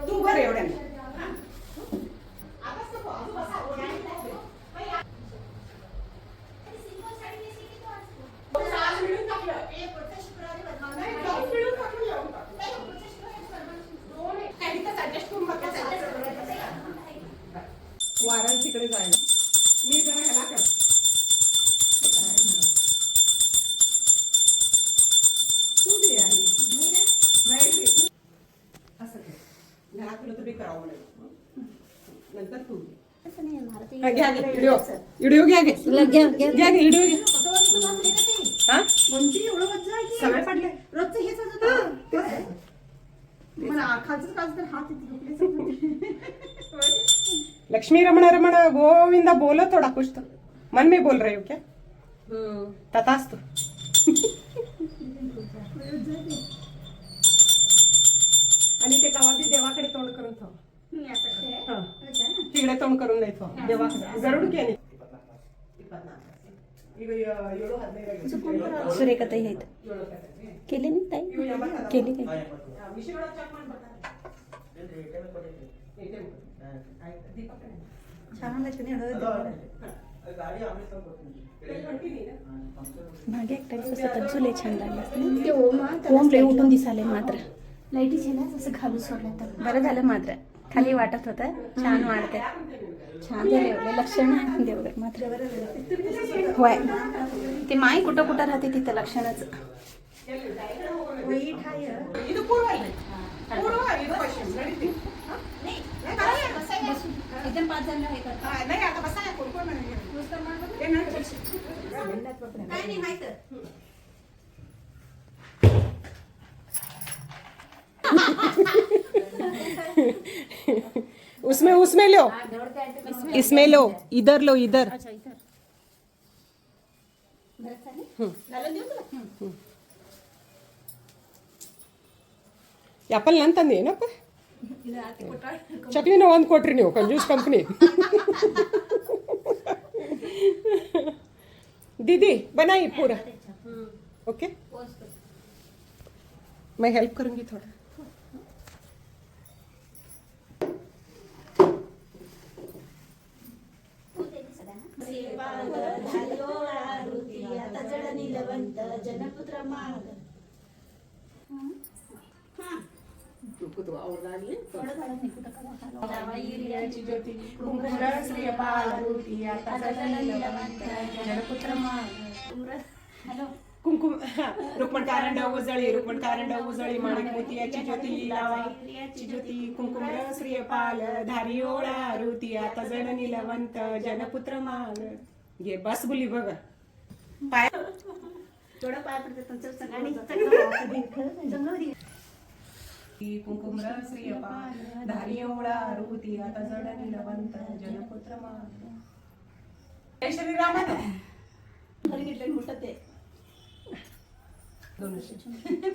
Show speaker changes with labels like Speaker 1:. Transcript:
Speaker 1: तू बरं एवढ्या वारण तिकडे जायला मी जरा ह्याला कर तू दे आणि असं कर घराकडे तरी करावं लागेल नंतर तू घ्या व्हिडिओ व्हिडिओ घ्या घ्या व्हिडिओ घ्या हा सगळे पडले रोजचं हेच होतं खालचं काज तर हात लक्ष्मी रमण रमण गोविंदा बोलो थोड़ा कुछ तो मन में बोल रहे हो क्या तथास्तु आणि ते कवा बी देवाकडे तोंड करून ठेव तिकडे तोंड करून नाही ठेव देवाकडे जरूर केली
Speaker 2: सुरेखाताई आहेत केले नाही ताई केली काय मागे एकट्या जुले छान लागले ओम रे उठून दिसाले मात्र
Speaker 3: लाईटी छान असं घालू सोडलं तर
Speaker 2: बरं झालं मात्र खाली वाटत होतं छान वाटतंय छान झाले लक्षण देवघर मात्र होय ते माई कुठं कुठं राहते तिथं लक्षणच एकदम 5 जण हे करतात नाही आता बसा कोण कोण नाही माहित
Speaker 1: उसमें लो इसमें लो इधर लो इधर
Speaker 3: अच्छा इधर
Speaker 1: ಯಾಪಲ್ ನಾನು ತಂದೆ ಏನಪ್ಪ ಚಕ್ಲಿನ ಒಂದು ಕೊಟ್ರಿ ನೀವು ಕಂಜೂಸ್ ಕಂಪ್ನಿ दीदी बनाइए पूरा ओके मैं हेल्प करूंगी थोड़ा कुंकुम रुक्मण कारंड उजळी माणिक मोतियाची ज्योती लावाची ज्योती कुंकुम श्रीपाल धारी ओळा रुती आता जड निलवंत जनपुत्र माग घे बस बोली बघा पाय थोडं पाय पडते तुमचं कुंकुम श्रीपाल धारी ओळा रुती आता जड निलवंत जनपुत्र माग जय श्रीराम घरी घेतले मोठं ते 200